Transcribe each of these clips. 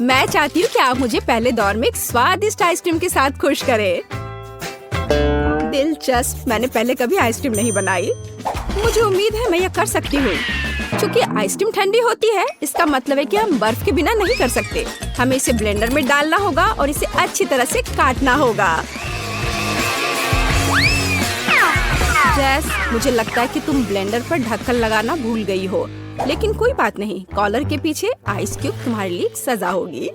मैं चाहती हूँ कि आप मुझे पहले दौर में एक स्वादिष्ट आइसक्रीम के साथ खुश करें। दिलचस्प, मैंने पहले कभी आइसक्रीम नहीं बनाई। मुझे उम्मीद है मैं यह कर सकती हूँ। क्योंकि आइसक्रीम ठंडी होती है, इसका मतलब है कि हम बर्फ के बिना नहीं कर सकते। हमें इसे ब्लेंडर में डालना होगा और इसे अच्छी तरह से काटना होगा। जैस, मुझे लगता है कि तुम ब्लेंडर पर ढक्कन लगाना भूल गई हो, लेकिन कोई बात नहीं। कॉलर के पीछे आइस क्यूब तुम्हारे लिए सजा होगी।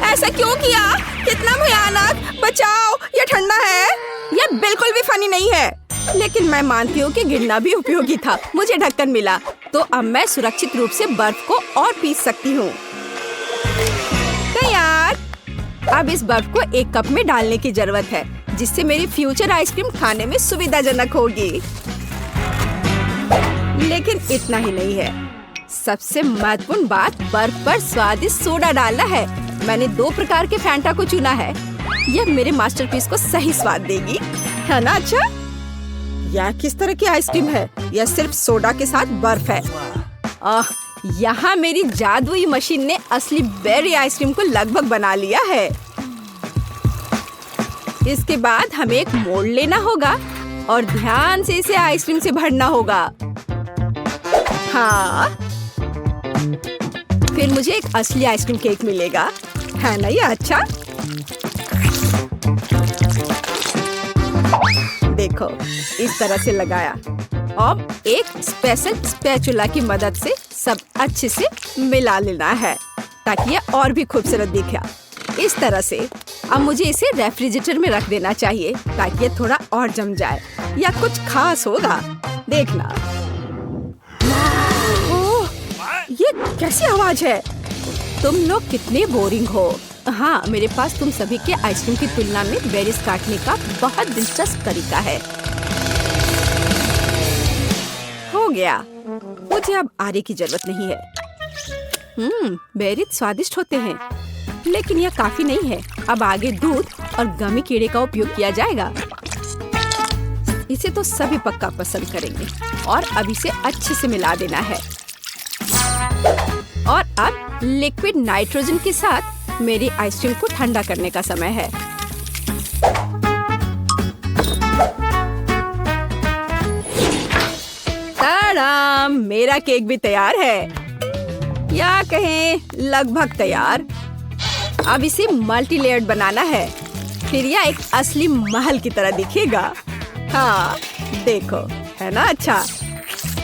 ऐसा क्यों किया? कितना भयानक! बचाओ, ये ठंडा है। यह बिल्कुल भी फनी नहीं है। लेकिन मैं मानती हूँ कि गिरना भी उपयोगी था। मुझे ढक्कन मिला, तो अब मैं सुरक्षित रूप से बर्फ को और पीस सकती हूँ। तैयार। अब इस बर्फ को एक कप में डालने की जरूरत है, जिससे मेरी फ्यूचर आइसक्रीम खाने में सुविधाजनक होगी। लेकिन इतना ही नहीं है। सबसे महत्वपूर्ण बात बर्फ पर स्वादिष्ट सोडा डालना है। मैंने 2 प्रकार के फैंटा को चुना है। यह मेरे मास्टरपीस को सही स्वाद देगी, है ना? अच्छा, यह किस तरह की आइसक्रीम है? यह सिर्फ सोडा के साथ बर्फ है। यहाँ मेरी जादुई मशीन ने असली बेरी आइसक्रीम को लगभग बना लिया है। इसके बाद हमें एक मोल्ड लेना होगा और ध्यान से इसे आइसक्रीम से भरना होगा। हाँ, फिर मुझे एक असली आइसक्रीम केक मिलेगा, है ना? ये अच्छा। देखो, इस तरह से लगाया। अब एक स्पेशल स्पैचुला की मदद से सब अच्छे से मिला लेना है, ताकि ये और भी खूबसूरत दिखे। इस तरह से अब मुझे इसे रेफ्रिजरेटर में रख देना चाहिए, ताकि ये थोड़ा और जम जाए या कुछ खास होगा। देखना। ओह, ये कैसी आवाज है? तुम लोग कितने बोरिंग हो। हाँ, मेरे पास तुम सभी के आइसक्रीम की तुलना में बेरीज काटने का बहुत दिलचस्प तरीका है। हो गया। मुझे अब आरे की जरूरत नहीं है। बेरीज स्वादिष्ट होते हैं, लेकिन यह काफी नहीं है। अब आगे दूध और गमी कीड़े का उपयोग किया जाएगा। इसे तो सभी पक्का पसंद करेंगे। और अब इसे अच्छे से मिला देना है। और अब लिक्विड नाइट्रोजन के साथ मेरी आइसक्रीम को ठंडा करने का समय है। ताड़ाम! मेरा केक भी तैयार है, या कहें लगभग तैयार। अब इसे मल्टी लेयर्ड बनाना है, फिर यह एक असली महल की तरह दिखेगा। हाँ, देखो, है ना? अच्छा,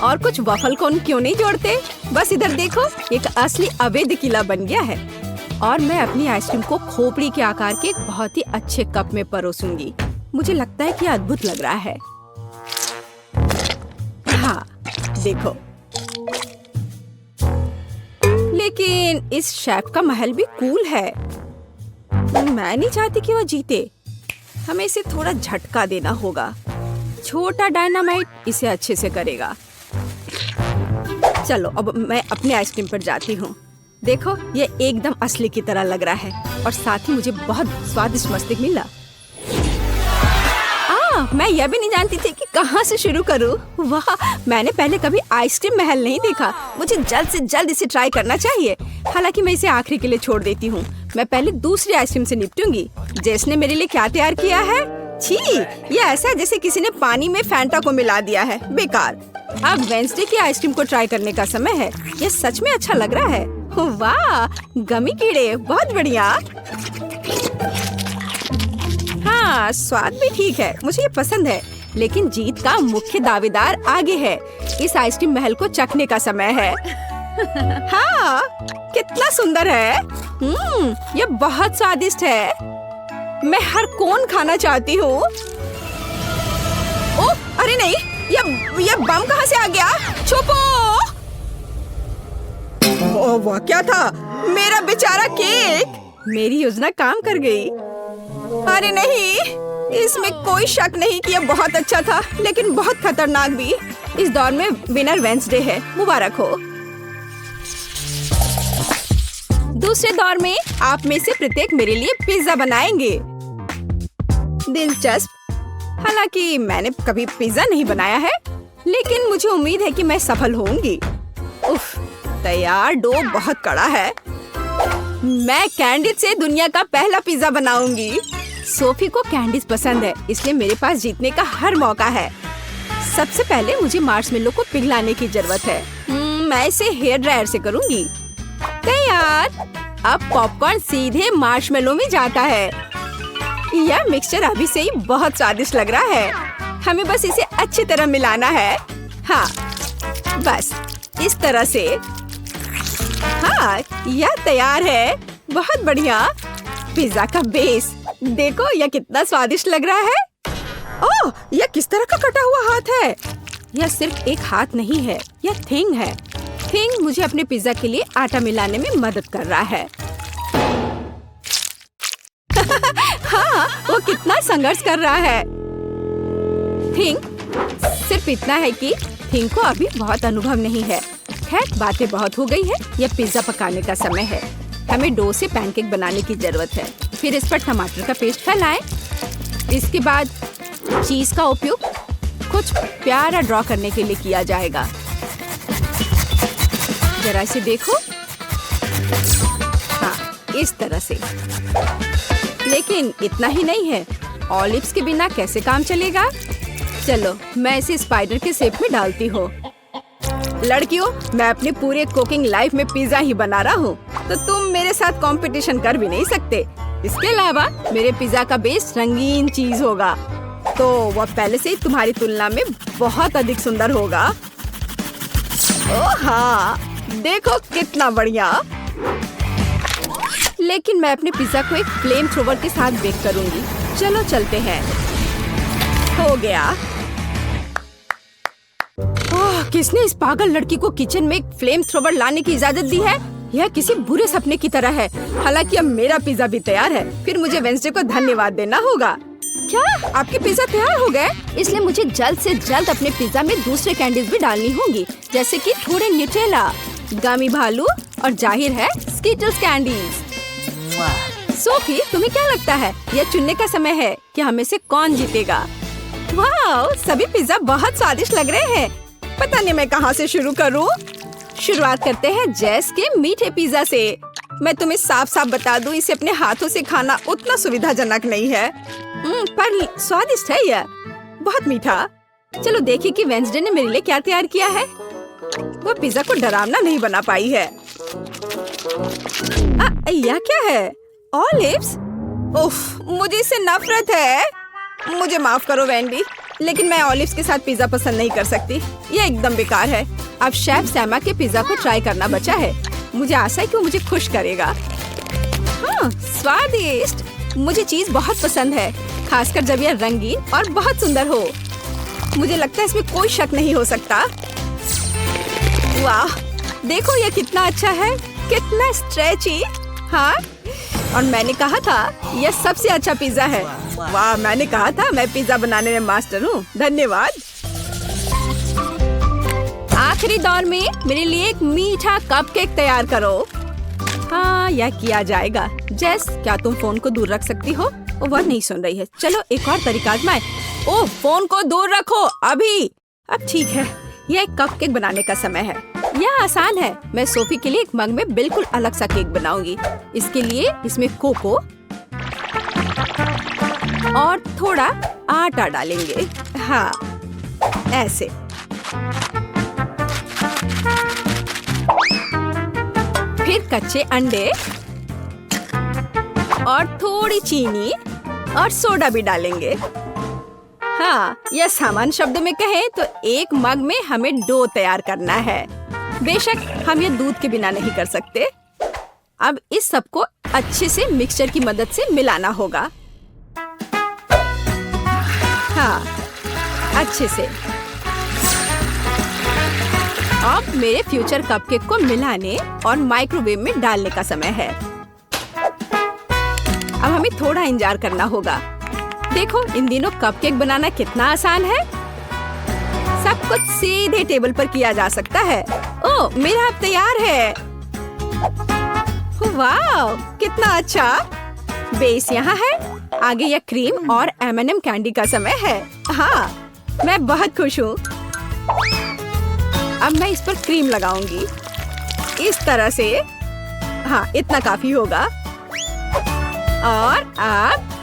और कुछ वफल कोन क्यों नहीं जोड़ते? बस इधर देखो, एक असली अवैध किला बन गया है। और मैं अपनी आइसक्रीम को खोपड़ी के आकार के एक बहुत ही अच्छे कप में परोसूंगी। मुझे लगता है कि अद्भुत लग रहा है। हाँ, देखो। लेकिन इस शेफ का महल भी कूल है। मैं नहीं चाहती कि वो जीते। हमें इसे थोड़ा झटका देना होगा। छोटा डायनामाइट इसे अच्छे से करेगा। चलो, अब मैं अपने आइसक्रीम पर जाती हूँ। देखो, ये एकदम असली की तरह लग रहा है और साथ ही मुझे बहुत स्वादिष्ट मस्तिष्क मिला। मैं यह भी नहीं जानती थी कि कहाँ से शुरू करूँ। वाह, मैंने पहले कभी आइसक्रीम महल नहीं देखा। मुझे जल्द से जल्द इसे ट्राई करना चाहिए। हालांकि मैं इसे आखिरी के लिए छोड़ देती हूँ। मैं पहले दूसरी आइसक्रीम से निपटूंगी। जेस ने मेरे लिए क्या तैयार किया है? छी, ये ऐसा है जैसे किसी ने पानी में फैंटा को मिला दिया है। बेकार। अब वेंसडे की आइसक्रीम को ट्राई करने का समय है। ये सच में अच्छा लग रहा है। वाह, गमी कीड़े, बहुत बढ़िया। हाँ, स्वाद भी ठीक है, मुझे ये पसंद है। लेकिन जीत का मुख्य दावेदार आगे है। इस आइसक्रीम महल को चखने का समय है। हाँ, कितना सुंदर है। ये बहुत स्वादिष्ट है। मैं हर कोन खाना चाहती हूँ। ओह, अरे नहीं, ये बम कहाँ से आ गया? छुपो! ओह, वह क्या था? मेरा बेचारा केक! मेरी योजना काम कर गई। अरे नहीं, इसमें कोई शक नहीं कि यह बहुत अच्छा था, लेकिन बहुत खतरनाक भी। इस दौर में विनर वेंसडे है, मुबारक हो। दूसरे दौर में आप में से प्रत्येक मेरे लिए पिज्जा बनाएंगे। दिलचस्प। हालांकि मैंने कभी पिज्जा नहीं बनाया है, लेकिन मुझे उम्मीद है कि मैं सफल होंगी। उफ, तैयार डो बहुत कड़ा है। मैं कैंडिस से दुनिया का पहला पिज्जा बनाऊंगी। सोफी को कैंडिस पसंद है, इसलिए मेरे पास जीतने का हर मौका है। सबसे पहले मुझे मार्शमेलो को पिघलाने की जरूरत है। मैं इसे हेयर ड्रायर से करूंगी। तैयार। अब पॉपकॉर्न सीधे मार्शमेलो में जाता है। यह मिक्सचर अभी से ही बहुत स्वादिष्ट लग रहा है। हमें बस इसे अच्छी तरह मिलाना है। हाँ, बस इस तरह से। हाँ, यह तैयार है। बहुत बढ़िया। पिज्जा का बेस देखो, यह कितना स्वादिष्ट लग रहा है। ओह, यह किस तरह का कटा हुआ हाथ है? यह सिर्फ एक हाथ नहीं है, यह थिंग है। थिंग मुझे अपने पिज्जा के लिए आटा मिलाने में मदद कर रहा है। हाँ, वो कितना संघर्ष कर रहा है। थिंग सिर्फ इतना है कि थिंग को अभी बहुत अनुभव नहीं है। खैर, बातें बहुत हो गई है। यह पिज्जा पकाने का समय है। हमें डो से पैनकेक बनाने की जरूरत है। फिर इस पर टमाटर का पेस्ट फैलाएं। इसके बाद चीज का उपयोग कुछ प्यारा ड्रॉ करने के लिए किया जाएगा। जरा इसे देखो। हाँ, इस तरह से। लेकिन इतना ही नहीं है, ऑलिव्स के बिना कैसे काम चलेगा? चलो, मैं इसे स्पाइडर के शेप में डालती हूँ। लड़कियों, मैं अपने पूरे कुकिंग लाइफ में पिज्जा ही बना रहा हूँ, तो तुम मेरे साथ कंपटीशन कर भी नहीं सकते। इसके अलावा मेरे पिज्जा का बेस रंगीन चीज होगा, तो वह पहले से ही तुम्हारी तुलना में बहुत अधिक सुंदर होगा। ओह हाँ, देखो कितना बढ़िया। लेकिन मैं अपने पिज्जा को एक फ्लेम थ्रोवर के साथ बेक करूंगी। चलो चलते हैं। हो गया। ओह, किसने इस पागल लड़की को किचन में एक फ्लेम थ्रोवर लाने की इजाजत दी है? यह किसी बुरे सपने की तरह है। हालांकि अब मेरा पिज्जा भी तैयार है। फिर मुझे वेंसडे को धन्यवाद देना होगा। क्या आपके पिज्जा तैयार हो गए? इसलिए मुझे जल्द से जल्द अपने पिज्जा में दूसरे कैंडीज भी डालनी होंगी, जैसे कि थोड़े न्यूटेला, गमी भालू और जाहिर है स्किटल्स कैंडीज। सोफी, तुम्हें क्या लगता है? यह चुनने का समय है कि हमें से कौन जीतेगा। वाह, सभी पिज्जा बहुत स्वादिष्ट लग रहे हैं। पता नहीं मैं कहाँ से शुरू करूँ। शुरुआत करते हैं जेस के मीठे पिज्जा से। मैं तुम्हें साफ साफ बता दूं, इसे अपने हाथों से खाना उतना सुविधाजनक नहीं है, पर स्वादिष्ट है यह, बहुत मीठा। चलो देखिए कि वेंसडे ने मेरे लिए क्या तैयार किया है। वो पिज्जा को डरावना नहीं बना पाई है। यह क्या है? ऑलिव्स? उफ, मुझे इससे नफरत है। मुझे माफ करो वेंडी, लेकिन मैं ऑलिव्स के साथ पिज्जा पसंद नहीं कर सकती। यह एकदम बेकार है। अब शेफ सैमा के पिज्जा को ट्राई करना बचा है। मुझे आशा है कि वो मुझे खुश करेगा। हाँ, स्वादिष्ट। मुझे चीज बहुत पसंद है, खासकर जब यह रंगीन और बहुत सुंदर हो। मुझे लगता है इसमें कोई शक नहीं हो सकता। वाह, देखो यह कितना अच्छा है, कितना स्ट्रेची। हाँ, और मैंने कहा था यह सबसे अच्छा पिज्जा है। वाह, मैंने कहा था मैं पिज्जा बनाने में मास्टर हूँ। धन्यवाद। आखिरी दौर में मेरे लिए एक मीठा कपकेक तैयार करो। हाँ, यह किया जाएगा। जेस, क्या तुम फोन को दूर रख सकती हो? वह नहीं सुन रही है। चलो एक और तरीका आजमाएं। ओह, फोन को दूर रखो अभी। अब ठीक है, यह एक कपकेक बनाने का समय है। यह आसान है। मैं सोफी के लिए एक मग में बिल्कुल अलग सा केक बनाऊंगी। इसके लिए इसमें कोको और थोड़ा आटा डालेंगे। हाँ, ऐसे। फिर कच्चे अंडे और थोड़ी चीनी और सोडा भी डालेंगे। हाँ, यह सामान्य शब्दों में कहें तो एक मग में हमें डो तैयार करना है। बेशक हम ये दूध के बिना नहीं कर सकते। अब इस सब को अच्छे से मिक्सचर की मदद से मिलाना होगा। हाँ, अच्छे से। अब मेरे फ्यूचर कपकेक को मिलाने और माइक्रोवेव में डालने का समय है। अब हमें थोड़ा इंतजार करना होगा। देखो, इन दिनों कपकेक बनाना कितना आसान है। सब कुछ सीधे टेबल पर किया जा सकता है। ओह, मेरा अब तैयार है। वाह, कितना अच्छा। बेस यहाँ है। आगे यह क्रीम और M&M कैंडी का समय है। हाँ, मैं बहुत खुश हूँ। अब मैं इस पर क्रीम लगाऊंगी, इस तरह से। हाँ, इतना काफी होगा। और अब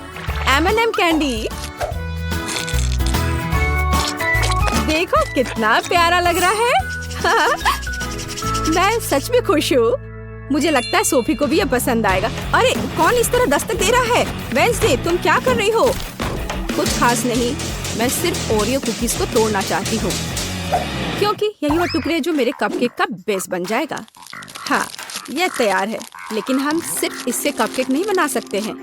M&M कैंडी। देखो कितना प्यारा लग रहा है। मैं सच में खुश हूँ। मुझे लगता है सोफी को भी ये पसंद आएगा। अरे कौन इस तरह दस्तक दे रहा है? वेंसडे, तुम क्या कर रही हो? कुछ खास नहीं, मैं सिर्फ ओरियो कुकीज को तोड़ना चाहती हूँ, क्योंकि यही वो टुकड़े जो मेरे कपकेक का बेस बन जाएगा। हाँ, यह तैयार है, लेकिन हम सिर्फ इससे कपकेक नहीं बना सकते हैं।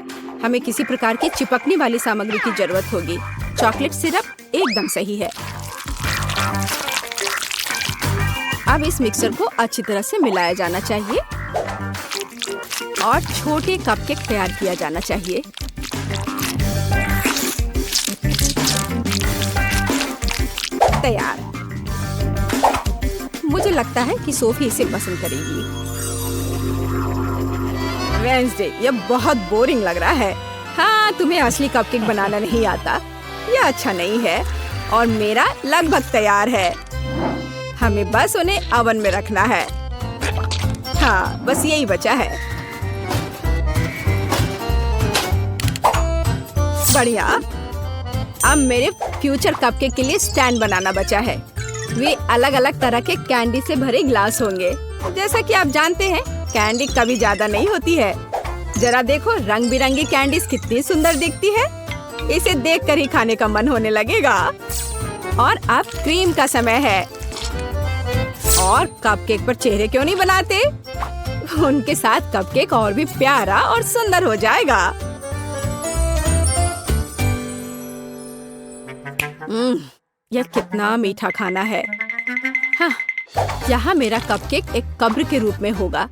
हमें किसी प्रकार की चिपकने वाली सामग्री की जरूरत होगी। चॉकलेट सिरप एकदम सही है। अब इस मिक्सर को अच्छी तरह से मिलाया जाना चाहिए और छोटे कपकेक तैयार किया जाना चाहिए। तैयार। मुझे लगता है कि सोफी इसे पसंद करेगी। वेंसडे, यह बहुत बोरिंग लग रहा है। हाँ, तुम्हें असली कपकेक बनाना नहीं आता। यह अच्छा नहीं है और मेरा लगभग तैयार है। हमें बस उन्हें ओवन में रखना है। हाँ, बस यही बचा है। बढ़िया। अब मेरे फ्यूचर कपकेक के लिए स्टैंड बनाना बचा है। वे अलग अलग तरह के कैंडी से भरे ग्लास होंगे। जैसा कि आप जानते हैं, कैंडी कभी ज्यादा नहीं होती है। जरा देखो, रंग बिरंगी कैंडीज कितनी सुंदर दिखती है। इसे देखकर ही खाने का मन होने लगेगा। और अब क्रीम का समय है। और कपकेक पर चेहरे क्यों नहीं बनाते? उनके साथ कपकेक और भी प्यारा और सुंदर हो जाएगा। यह कितना मीठा खाना है। हाँ, यहाँ मेरा कपकेक एक कब्र के रूप में होगा,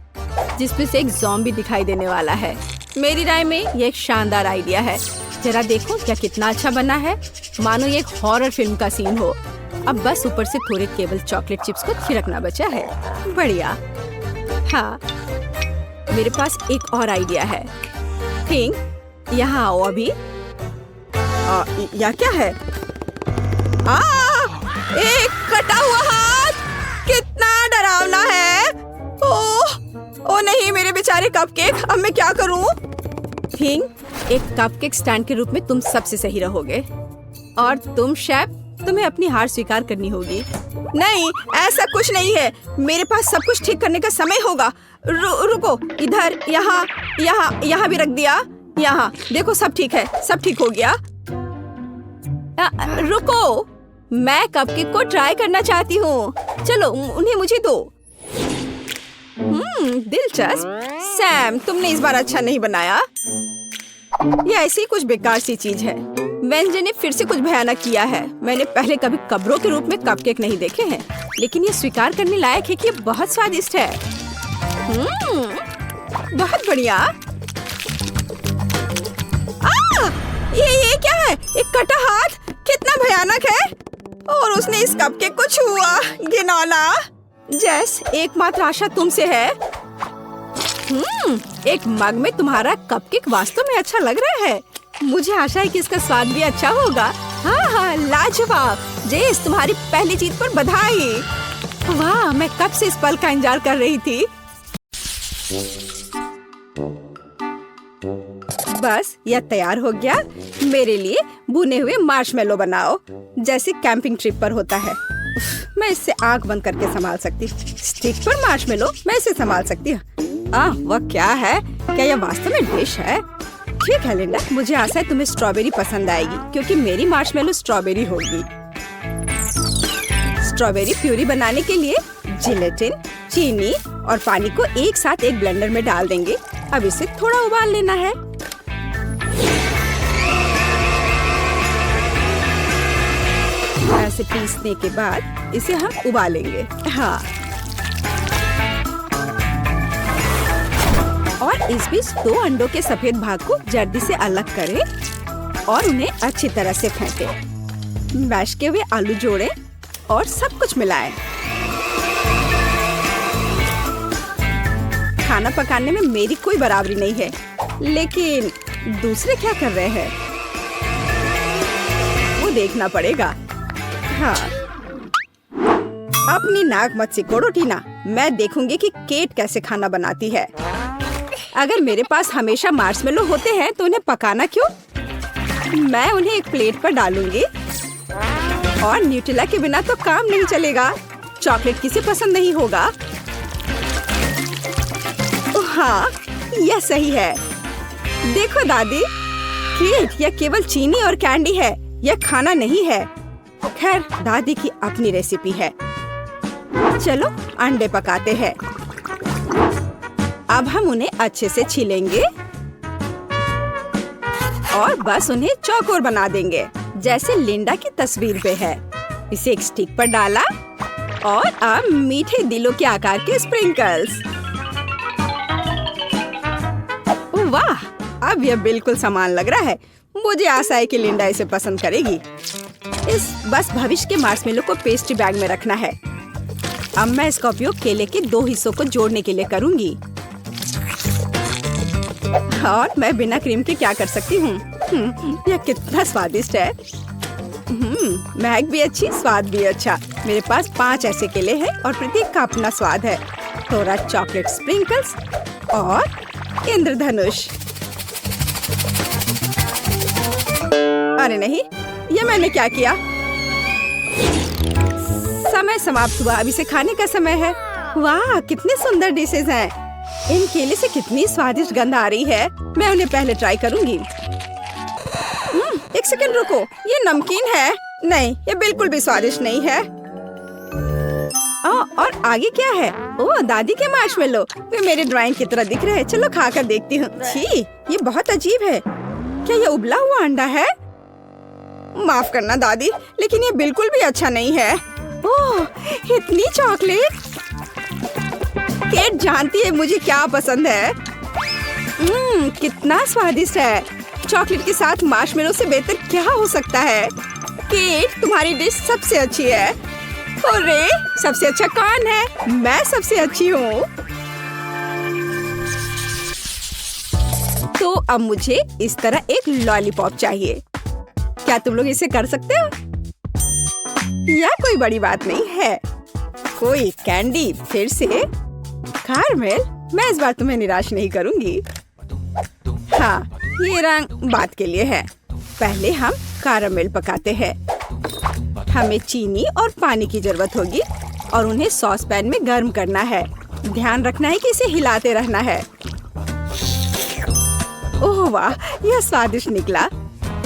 जिसमें से एक ज़ॉम्बी दिखाई देने वाला है। मेरी राय में यह एक शानदार आइडिया है। जरा देखो क्या कितना अच्छा बना है, मानो ये एक हॉरर फिल्म का सीन हो। अब बस ऊपर से थोड़े केवल चॉकलेट चिप्स को छिड़कना बचा है। बढ़िया। हाँ, मेरे पास एक और आइडिया है। थिंक, यहाँ आओ अभी। यह क्या है? एक कटा हुआ हाथ, कितना डरावना है। ओह नहीं, मेरे बेचारे कपकेक, अब मैं क्या करूं? थिंक, एक कपकेक स्टैंड के रूप में तुम सबसे सही रहोगे। और तुम शेफ, तुम्हें अपनी हार स्वीकार करनी होगी। नहीं, ऐसा कुछ नहीं है। मेरे पास सब कुछ ठीक करने का समय होगा। रुको, इधर, यहाँ, यहाँ, यहाँ भी रख दिया। यहाँ देखो, सब ठीक है, सब ठीक हो गया। रुको, मैं कपकेक को ट्राई करना चाहती हूँ। चलो, उन्हें मुझे दो। दिलचस्प। सैम, तुमने इस बार अच्छा नहीं बनाया। यह ऐसी कुछ बेकार सी चीज है। वेंसडे ने फिर से कुछ भयानक किया है। मैंने पहले कभी कब्रों के रूप में कपकेक नहीं देखे हैं, लेकिन ये स्वीकार करने लायक है कि ये बहुत स्वादिष्ट है। बहुत बढ़िया। ये क्या है? एक कटा हाथ, कितना भयानक है। और उसने इस कपकेक को छुआ। घिनौना। जैस, एकमात्र आशा तुमसे है। एक मग में तुम्हारा कपकेक वास्तव में अच्छा लग रहा है। मुझे आशा है कि इसका स्वाद भी अच्छा होगा। हाँ, लाजवाब। जेस, तुम्हारी पहली जीत पर बधाई। वाह, मैं कब से इस पल का इंतजार कर रही थी। बस यह तैयार हो गया। मेरे लिए भुने हुए मार्शमेलो बनाओ, जैसे कैंपिंग ट्रिप पर होता है। मैं इससे आंख बंद करके संभाल सकती। स्टिक पर मार्शमेलो, मैं इसे संभाल सकती हूँ। वह क्या है? क्या यह वास्तव में डिश है? ठीक है लिंडा, मुझे आशा है तुम्हें स्ट्रॉबेरी पसंद आएगी, क्योंकि मेरी मार्शमेलो स्ट्रॉबेरी होगी। स्ट्रॉबेरी प्यूरी बनाने के लिए जिलेटिन, चीनी और पानी को एक साथ एक ब्लेंडर में डाल देंगे। अब इसे थोड़ा उबाल लेना है। ऐसे पीसने के बाद इसे हम उबालेंगे। हाँ, और इस बीच 2 अंडों के सफेद भाग को जर्दी से अलग करें और उन्हें अच्छी तरह से फेंटें। मैश किए हुए आलू जोड़ें और सब कुछ मिलाएं। खाना पकाने में मेरी कोई बराबरी नहीं है, लेकिन दूसरे क्या कर रहे हैं वो देखना पड़ेगा। हाँ, अपनी नाक मत सिकोड़ो टीना। मैं देखूंगी कि केट कैसे खाना बनाती है। अगर मेरे पास हमेशा मार्शमेलो होते हैं तो उन्हें पकाना क्यों? मैं उन्हें एक प्लेट पर डालूंगी। और न्यूटेला के बिना तो काम नहीं चलेगा। चॉकलेट किसे पसंद नहीं होगा? हाँ, यह सही है। देखो दादी, केक यह केवल चीनी और कैंडी है, यह खाना नहीं है। खैर, दादी की अपनी रेसिपी है। चलो अंडे पकाते हैं। अब हम उन्हें अच्छे से छीलेंगे और बस उन्हें चौकोर बना देंगे, जैसे लिंडा की तस्वीर पे है। इसे एक स्टिक पर डाला और अब मीठे दिलों के आकार के स्प्रिंकल्स। वाह, अब यह बिल्कुल समान लग रहा है। मुझे आशा है कि लिंडा इसे पसंद करेगी। बस भविष्य के मार्शमेलो को पेस्ट्री बैग में रखना है। अब मैं इसका उपयोग केले के 2 हिस्सों को जोड़ने के लिए करूंगी। और मैं बिना क्रीम के क्या कर सकती हूँ? यह कितना स्वादिष्ट है। महक भी अच्छी, स्वाद भी अच्छा। मेरे पास 5 ऐसे केले हैं और प्रत्येक का अपना स्वाद है। थोड़ा चॉकलेट स्प्रिंकल्स और इंद्रधनुष। अरे नहीं, ये मैंने क्या किया? समय समाप्त हुआ, अब इसे खाने का समय है। वाह, कितने सुंदर डिशेज हैं। इन केले से कितनी स्वादिष्ट गंध आ रही है। मैं उन्हें पहले ट्राई करूंगी। एक सेकंड रुको, ये नमकीन है? नहीं, ये बिल्कुल भी स्वादिष्ट नहीं है। और आगे क्या है? ओह, दादी के मार्शमेलो। वे मेरे ड्राइंग की तरह दिख रहे हैं। चलो खाकर देखती हूँ। छी, ये बहुत अजीब है। क्या ये उबला हुआ अंडा है? माफ करना दादी, लेकिन ये बिल्कुल भी अच्छा नहीं है। ओह, इतनी चॉकलेट। केट जानती है मुझे क्या पसंद है। कितना स्वादिष्ट है। चॉकलेट के साथ मार्शमेलो से बेहतर क्या हो सकता है? केट, तुम्हारी डिश सबसे अच्छी है। अरे, सबसे अच्छा कौन है? मैं सबसे अच्छी हूँ। तो अब मुझे इस तरह एक लॉलीपॉप चाहिए। क्या तुम लोग इसे कर सकते हो? यह कोई बड़ी बात नहीं है। कोई कैंडी, फिर से कारमेल। मैं इस बार तुम्हें निराश नहीं करूंगी। हाँ, ये रंग बात के लिए है। पहले हम कारमेल पकाते हैं। हमें चीनी और पानी की जरूरत होगी और उन्हें सॉस पैन में गर्म करना है। ध्यान रखना है कि इसे हिलाते रहना है। ओह वाह, यह स्वादिष्ट निकला,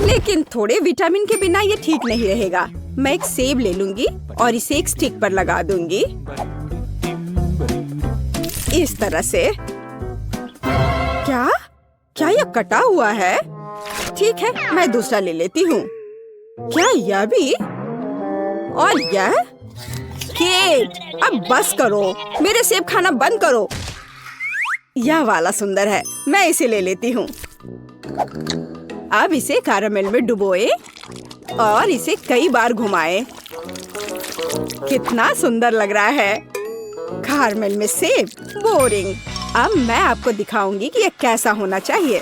लेकिन थोड़े विटामिन के बिना ये ठीक नहीं रहेगा। मैं एक सेब ले लूंगी और इसे एक स्टिक पर लगा दूंगी, इस तरह से। क्या यह कटा हुआ है? ठीक है, मैं दूसरा ले लेती हूँ। क्या यह भी? और यह? केट, अब बस करो, मेरे सेब खाना बंद करो। यह वाला सुंदर है, मैं इसे ले लेती हूँ। अब इसे कैरामेल में डुबोए और इसे कई बार घुमाएं। कितना सुंदर लग रहा है। कैरामेल में सेब, बोरिंग। अब मैं आपको दिखाऊंगी कि यह कैसा होना चाहिए।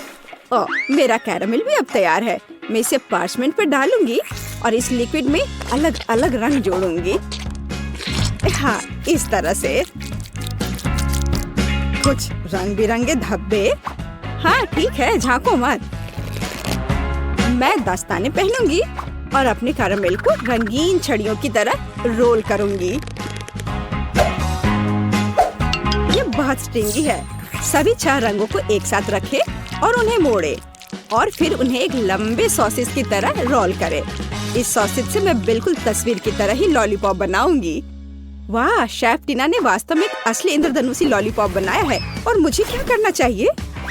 ओह, मेरा कैरामेल भी अब तैयार है। मैं इसे पार्चमेंट पर डालूंगी और इस लिक्विड में अलग अलग रंग जोड़ूंगी। हाँ, इस तरह से। कुछ रंग बिरंगे धब्बे। हाँ ठीक है, झांको मत। मैं दस्ताने पहनूंगी और अपने कैरामेल को रंगीन छड़ियों की तरह रोल करूंगी। ये बहुत स्ट्रिंगी है। सभी 4 रंगों को एक साथ रखें और उन्हें मोड़े और फिर उन्हें एक लंबे सॉसेज की तरह रोल करें। इस सॉसेज से मैं बिल्कुल तस्वीर की तरह ही लॉलीपॉप बनाऊंगी। वाह, शेफ टीना ने वास्तव में एक असली इंद्रधनुषी लॉलीपॉप बनाया है। और मुझे क्या करना चाहिए?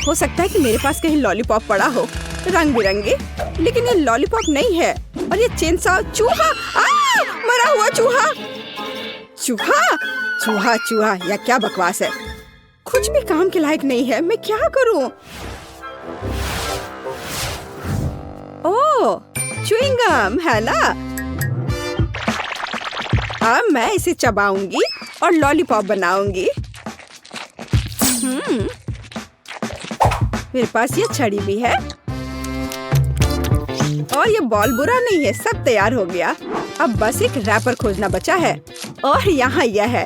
हो सकता है कि मेरे पास कहीं लॉलीपॉप पड़ा हो, रंग बिरंगे, लेकिन ये लॉलीपॉप नहीं है। और ये चेनसॉ। चूहा! मरा हुआ चूहा! चूहा चूहा चूहा, यह क्या बकवास है। कुछ भी काम के लायक नहीं है। मैं क्या करूं? ओह, च्युइंग गम है ना। अब मैं इसे चबाऊंगी और लॉलीपॉप बनाऊंगी। मेरे पास ये छड़ी भी है और ये बॉल बुरा नहीं है। सब तैयार हो गया। अब बस एक रैपर खोजना बचा है और यहाँ यह है।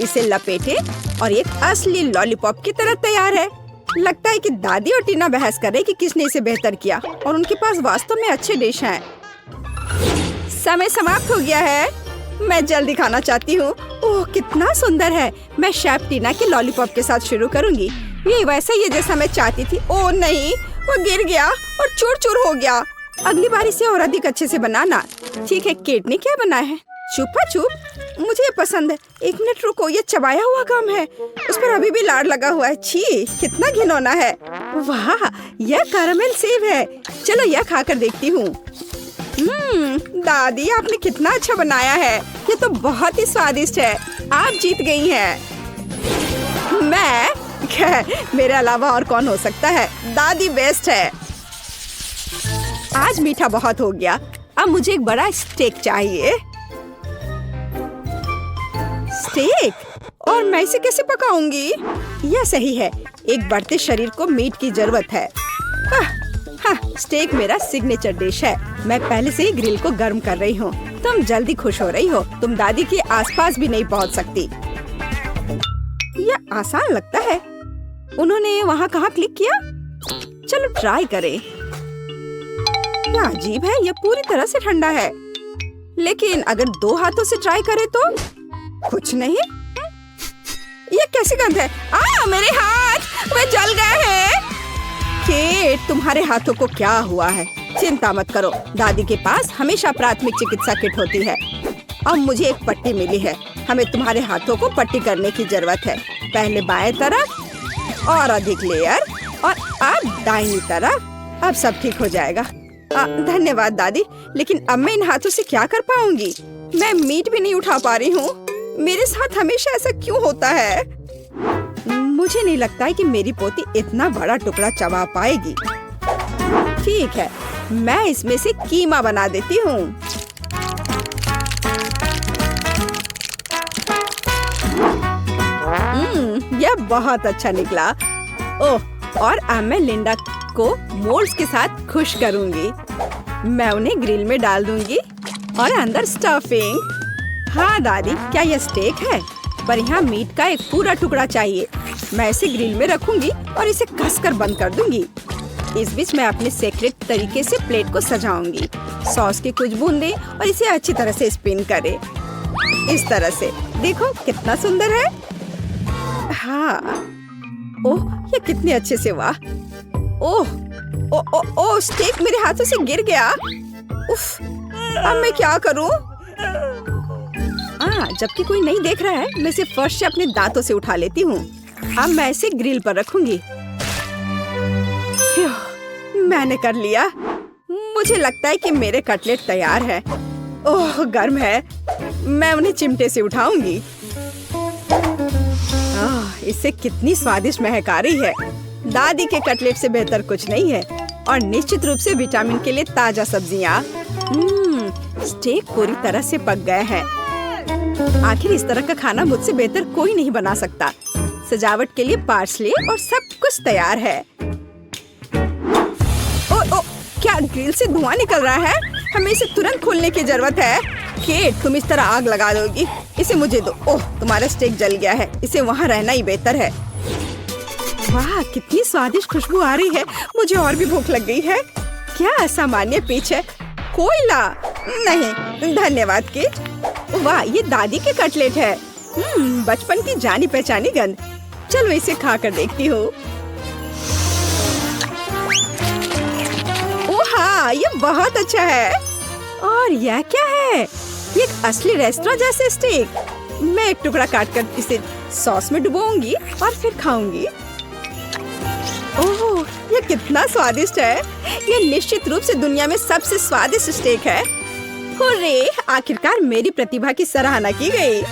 इसे लपेटे और एक असली लॉलीपॉप की तरह तैयार है। लगता है कि दादी और टीना बहस कर रहे कि किसने इसे बेहतर किया और उनके पास वास्तव में अच्छे डिश हैं। समय समाप्त हो गया है। मैं जल्दी खाना चाहती हूँ। ओह कितना सुंदर है। मैं शेफ टीना के लॉलीपॉप के साथ शुरू करूँगी। ये वैसा ही है जैसा मैं चाहती थी। ओह नहीं, वो गिर गया और चूर चूर हो गया। अगली बार इसे और अधिक अच्छे से बनाना। ठीक है, केट ने क्या बनाया है? चुपा चुप, मुझे ये पसंद है। 1 मिनट रुको, ये चबाया हुआ गम है। उस पर अभी भी लार लगा हुआ है। छी, कितना घिनौना है। वाह, यह कैरामेल सेब है। चलो यह खाकर देखती हूँ। दादी आपने कितना अच्छा बनाया है। ये तो बहुत ही स्वादिष्ट है। आप जीत गई हैं। मैं? मेरे अलावा और कौन हो सकता है? दादी बेस्ट है। आज मीठा बहुत हो गया। अब मुझे एक बड़ा स्टेक चाहिए। स्टेक? और मैं इसे कैसे पकाऊंगी? यह सही है, एक बढ़ते शरीर को मीट की जरूरत है। स्टेक मेरा सिग्नेचर डिश है। मैं पहले से ही ग्रिल को गर्म कर रही हूँ। तुम जल्दी खुश हो रही हो। तुम दादी के आसपास भी नहीं पहुँच सकती। यह आसान लगता है। उन्होंने वहाँ कहाँ क्लिक किया? चलो ट्राई करें। यह अजीब है, यह पूरी तरह से ठंडा है। लेकिन अगर 2 हाथों से ट्राई करें तो कुछ नहीं। यह कैसी गंध है? मेरे हाथ, वे जल गए हैं। केट, तुम्हारे हाथों को क्या हुआ है? चिंता मत करो, दादी के पास हमेशा प्राथमिक चिकित्सा किट होती है। अब मुझे एक पट्टी मिली है। हमें तुम्हारे हाथों को पट्टी करने की जरूरत है। पहले बाएं तरफ और अधिक लेयर, और अब दाहिनी तरफ। अब सब ठीक हो जाएगा। धन्यवाद दादी, लेकिन अब मैं इन हाथों से क्या कर पाऊंगी? मैं मीट भी नहीं उठा पा रही हूँ। मेरे साथ हमेशा ऐसा क्यों होता है? मुझे नहीं लगता है कि मेरी पोती इतना बड़ा टुकड़ा चबा पाएगी। ठीक है, मैं इसमें से कीमा बना देती हूँ। यह बहुत अच्छा निकला। ओह, और अब मैं लिंडा को मोल्ड्स के साथ खुश करूंगी। मैं उन्हें ग्रिल में डाल दूंगी और अंदर स्टफिंग। हाँ दादी, क्या यह स्टेक है? पर यहाँ मीट का एक पूरा टुकड़ा चाहिए। मैं इसे ग्रिल में रखूंगी और इसे कसकर बंद कर दूंगी। इस बीच मैं अपने सीक्रेट तरीके से प्लेट को सजाऊंगी। सॉस की कुछ बूंदें और इसे अच्छी तरह से स्पिन करें। इस तरह से देखो कितना सुंदर है। हाँ, ओह ये कितने अच्छे से हुआ। ओह ओह ओह ओह, स्टेक मेरे हाथों से गिर गया। उफ, अब मैं क्या करूं? जबकि कोई नहीं देख रहा है, मैं इसे फर्श से अपने दांतों से उठा लेती हूँ। अब मैं इसे ग्रिल पर रखूंगी। मैंने कर लिया। मुझे लगता है कि मेरे कटलेट तैयार है। ओह गर्म है। मैं उन्हें चिमटे से उठाऊंगी। इससे कितनी स्वादिष्ट महक आ रही है। दादी के कटलेट से बेहतर कुछ नहीं है। और निश्चित रूप से विटामिन के लिए ताजा सब्जियाँ। स्टेक पूरी तरह से पक गए हैं। आखिर इस तरह का खाना मुझसे बेहतर कोई नहीं बना सकता। सजावट के लिए पार्सले और सब कुछ तैयार है। ओ, क्या ग्रिल से धुआं निकल रहा है? हमें इसे तुरंत खोलने की जरूरत है। केट, तुम इस तरह आग लगा दोगी? इसे मुझे दो। ओह, तुम्हारा स्टेक जल गया है। इसे वहाँ रहना ही बेहतर है। वाह, कितनी स्वादिष्ट खुशबू आ रही है। मुझे और भी भूख लग गई है। क्या असामान्य पिच है। कोयला नहीं, धन्यवाद केट। वाह, ये दादी के कटलेट है। बचपन की जानी पहचानी गंध। चलो इसे खा कर देखती हूँ। ओह हाँ, ये बहुत अच्छा है। और यह क्या है? ये एक असली रेस्टोरेंट जैसे स्टेक। मैं एक टुकड़ा काट कर इसे सॉस में डुबोऊंगी और फिर खाऊंगी। ओह, ये कितना स्वादिष्ट है। ये निश्चित रूप से दुनिया में सबसे स्वादिष्ट स्टेक है। हुर्रे, आखिरकार मेरी प्रतिभा की सराहना की गई।